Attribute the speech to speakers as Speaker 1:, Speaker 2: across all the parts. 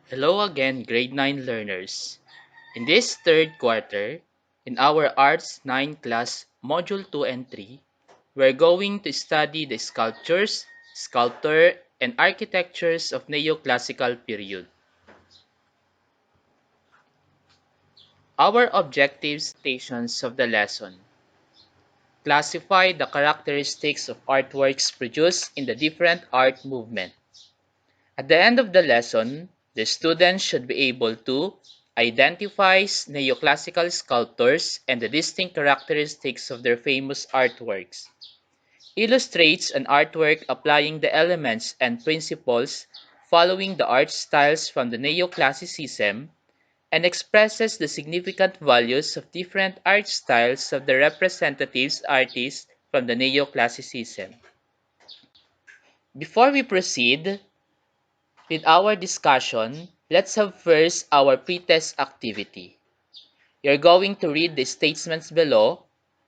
Speaker 1: Hello again, grade 9 learners. In this third quarter, in our Arts 9 class, Module 2 and 3, we're going to study the sculptures, sculptor, and architectures of Neoclassical period. Our objectives stations of the lesson. Classify the characteristics of artworks produced in the different art movement. At the end of the lesson, the students should be able to identify neoclassical sculptors and the distinct characteristics of their famous artworks, illustrates an artwork applying the elements and principles following the art styles from the neoclassicism, and expresses the significant values of different art styles of the representative artists from the neoclassicism. Before we proceed, with our discussion, let's have first our pretest activity. You're going to read the statements below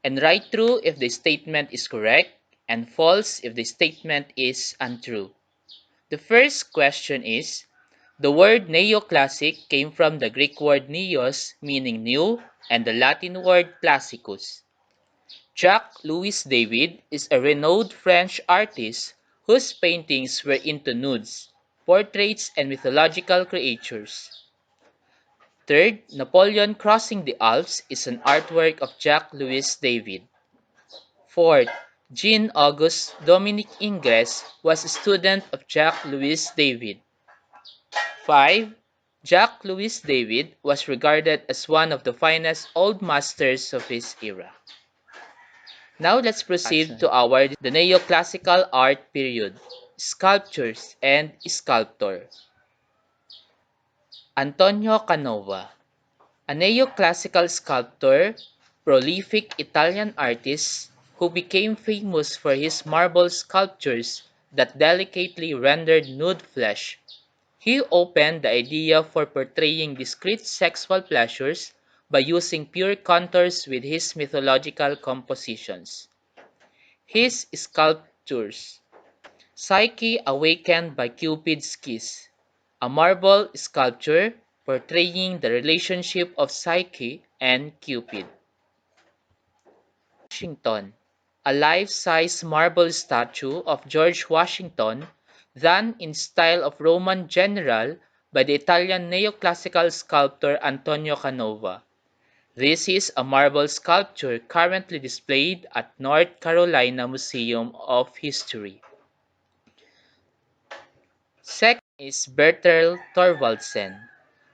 Speaker 1: and write true if the statement is correct and false if the statement is untrue. The first question is, the word neoclassic came from the Greek word neos, meaning new, and the Latin word classicus. Jacques-Louis David is a renowned French artist whose paintings were into nudes, portraits, and mythological creatures. Third, Napoleon Crossing the Alps is an artwork of Jacques-Louis David. Fourth, Jean-Auguste Dominique Ingres was a student of Jacques-Louis David. 5. Jacques-Louis David was regarded as one of the finest old masters of his era. Now let's proceed to the neoclassical art period, sculptures and sculptor. Antonio Canova, a neoclassical sculptor, prolific Italian artist who became famous for his marble sculptures that delicately rendered nude flesh. He opened the idea for portraying discrete sexual pleasures by using pure contours with his mythological compositions. His sculptures. Psyche Awakened by Cupid's Kiss, a marble sculpture portraying the relationship of Psyche and Cupid. Washington, a life-size marble statue of George Washington done in style of Roman general by the Italian neoclassical sculptor Antonio Canova. This is a marble sculpture currently displayed at North Carolina Museum of History. Second is Bertel Thorvaldsen,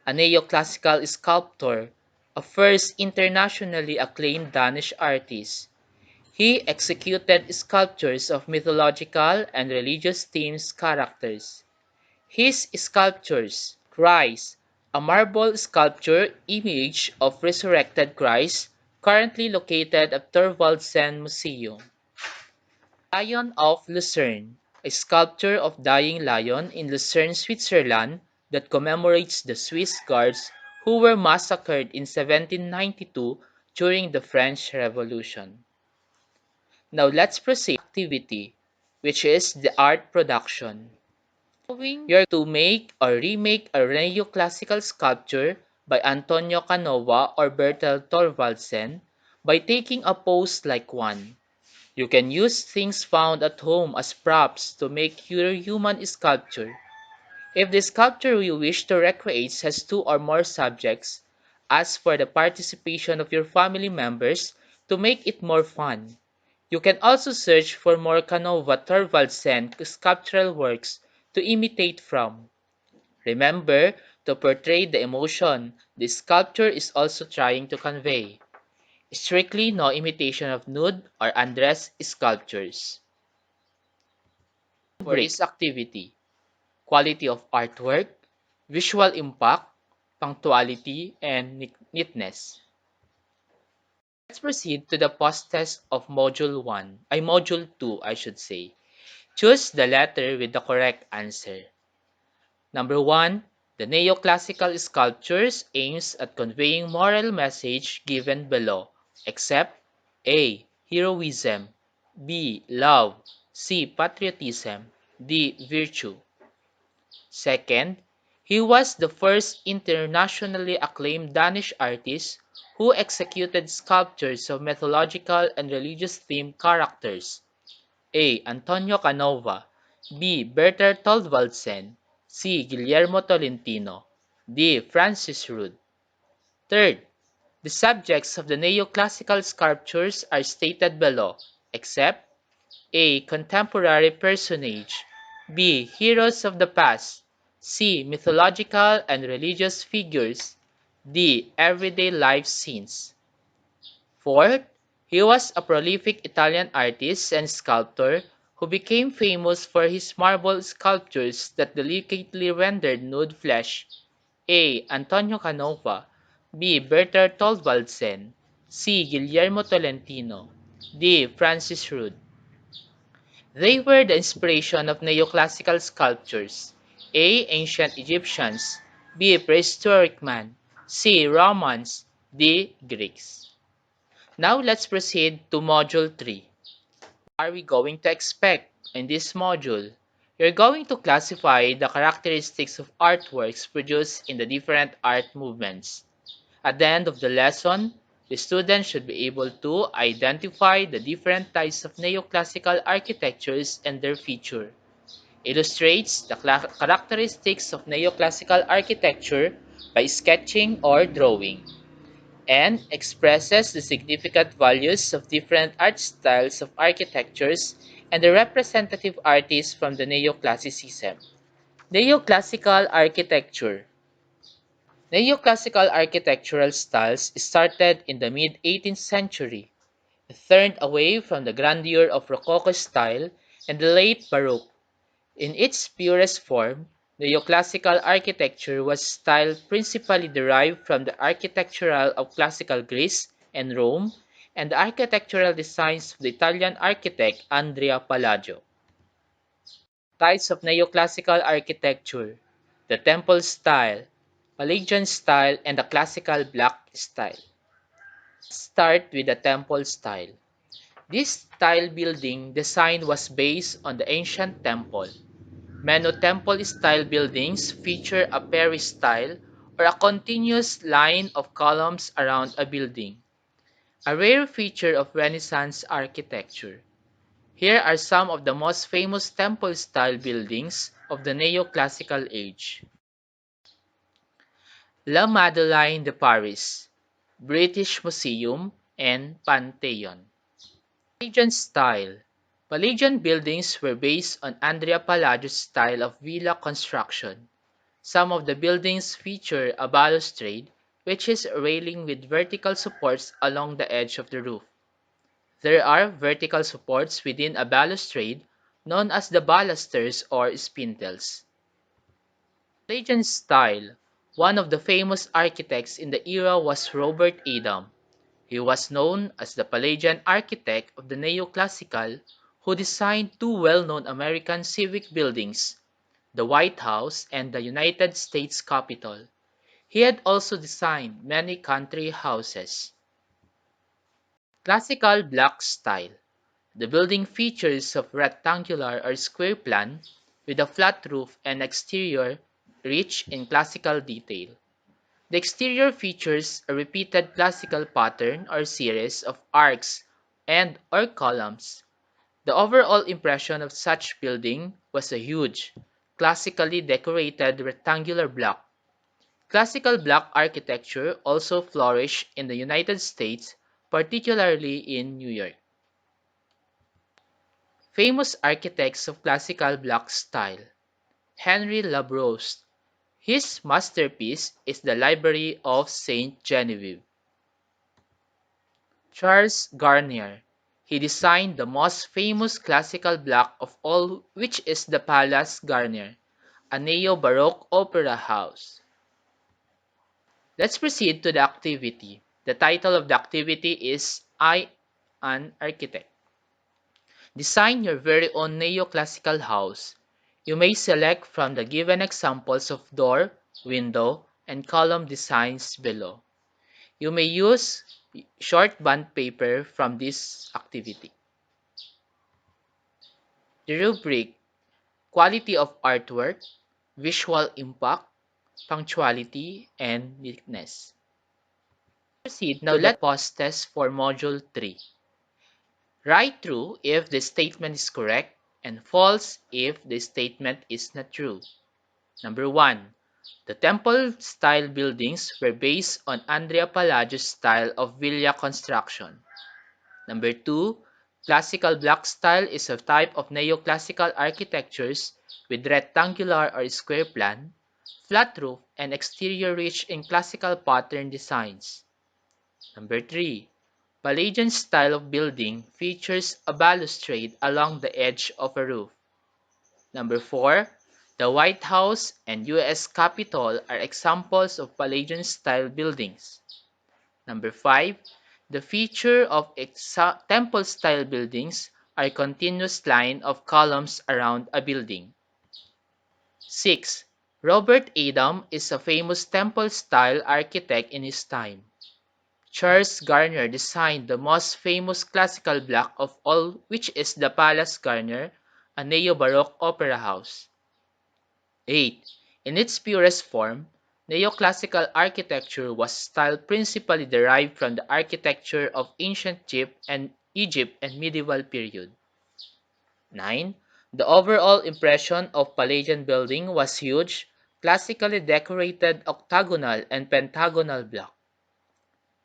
Speaker 1: a neoclassical sculptor, a first internationally acclaimed Danish artist. He executed sculptures of mythological and religious themes characters. His sculptures, Christ, a marble sculpture image of resurrected Christ, currently located at Thorvaldsen Museum. Lion of Lucerne, a sculpture of dying lion in Lucerne, Switzerland that commemorates the Swiss guards who were massacred in 1792 during the French Revolution. Now let's proceed to activity, which is the art production. You're to make or remake a neoclassical sculpture by Antonio Canova or Bertel Thorvaldsen by taking a pose like one. You can use things found at home as props to make your human sculpture. If the sculpture you wish to recreate has two or more subjects, ask for the participation of your family members to make it more fun. You can also search for more Canova Thorvaldsen sculptural works to imitate from. Remember to portray the emotion the sculpture is also trying to convey. Strictly no imitation of nude or undressed sculptures. For this activity, quality of artwork, visual impact, punctuality, and neatness. Let's proceed to the post-test of Module 2, I should say. Choose the letter with the correct answer. Number 1, the neoclassical sculptures aims at conveying moral message given below, except A. Heroism, B. Love, C. Patriotism, D. Virtue. Second, He was the first internationally acclaimed Danish artist who executed sculptures of mythological and religious-themed characters. A. Antonio Canova, B. Bertha Thorvaldsen, C. Guillermo Tolentino, D. Francis Rude. Third, the subjects of the neoclassical sculptures are stated below, except A. Contemporary personage, B. Heroes of the past, C. Mythological and religious figures, D. Everyday life scenes. Fourth, he was a prolific Italian artist and sculptor who became famous for his marble sculptures that delicately rendered nude flesh. A. Antonio Canova, B. Bertha Thorvaldsen, C. Guillermo Tolentino, D. Francis Rude. They were the inspiration of neoclassical sculptures: A. Ancient Egyptians, B. Prehistoric man, C. Romans, D. Greeks. Now let's proceed to Module 3. What are we going to expect in this module? You're going to classify the characteristics of artworks produced in the different art movements. At the end of the lesson, the student should be able to identify the different types of neoclassical architectures and their feature. Illustrates the characteristics of neoclassical architecture by sketching or drawing, and expresses the significant values of different art styles of architectures and the representative artists from the neoclassicism. Neoclassical architecture. Neoclassical architectural styles started in the mid-18th century, turned away from the grandeur of Rococo style and the late Baroque. In its purest form, neoclassical architecture was style principally derived from the architectural of classical Greece and Rome and the architectural designs of the Italian architect Andrea Palladio. Types of neoclassical architecture: the temple style, Palladian style, and the classical block style. Let's start with the temple style. This style building design was based on the ancient temple. Many temple-style buildings feature a peristyle or a continuous line of columns around a building, a rare feature of Renaissance architecture. Here are some of the most famous temple-style buildings of the neoclassical age. La Madeleine de Paris, British Museum, and Pantheon. Palladian style. Palladian buildings were based on Andrea Palladio's style of villa construction. Some of the buildings feature a balustrade, which is a railing with vertical supports along the edge of the roof. There are vertical supports within a balustrade, known as the balusters or spindles. Palladian style. One of the famous architects in the era was Robert Adam. He was known as the Palladian architect of the Neoclassical, who designed two well-known American civic buildings, the White House and the United States Capitol. He had also designed many country houses. Classical block style. The building features of rectangular or square plan with a flat roof and exterior rich in classical detail. The exterior features a repeated classical pattern or series of arcs and/or columns. The overall impression of such building was a huge, classically decorated rectangular block. Classical block architecture also flourished in the United States, particularly in New York. Famous architects of classical block style. Henry Labrousse. His masterpiece is the Library of Saint Genevieve. Charles Garnier. He designed the most famous classical block of all, which is the Palace Garnier, a neo-Baroque opera house. Let's proceed to the activity. The title of the activity is I, an Architect. Design your very own neoclassical house. You may select from the given examples of door, window, and column designs below. You may use short bond paper from this activity. The rubric: quality of artwork, visual impact, punctuality, and neatness. Proceed now to the pause test for Module 3. Write true if the statement is correct and false if the statement is not true. Number 1. The temple-style buildings were based on Andrea Pallagio's style of villa construction. Number 2. Classical block style is a type of neoclassical architectures with rectangular or square plan, flat roof, and exterior rich in classical pattern designs. Number 3. Palladian style of building features a balustrade along the edge of a roof. Number 4. The White House and U.S. Capitol are examples of Palladian style buildings. Number 5. The feature of temple style buildings are continuous line of columns around a building. 6. Robert Adam is a famous temple style architect in his time. Charles Garner designed the most famous classical block of all, which is the Palace Garner, a neo-Baroque opera house. 8. In its purest form, neoclassical architecture was style principally derived from the architecture of ancient Egypt and medieval period. 9. The overall impression of Palladian building was huge, classically decorated octagonal and pentagonal block.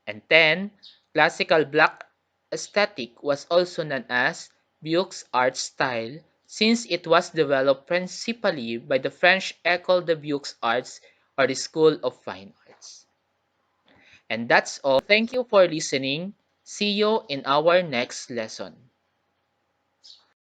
Speaker 1: And 10. Classical block aesthetic was also known as Beaux art style since it was developed principally by the French École des Beaux Arts or the School of Fine Arts. And that's all. Thank you for listening. See you in our next lesson.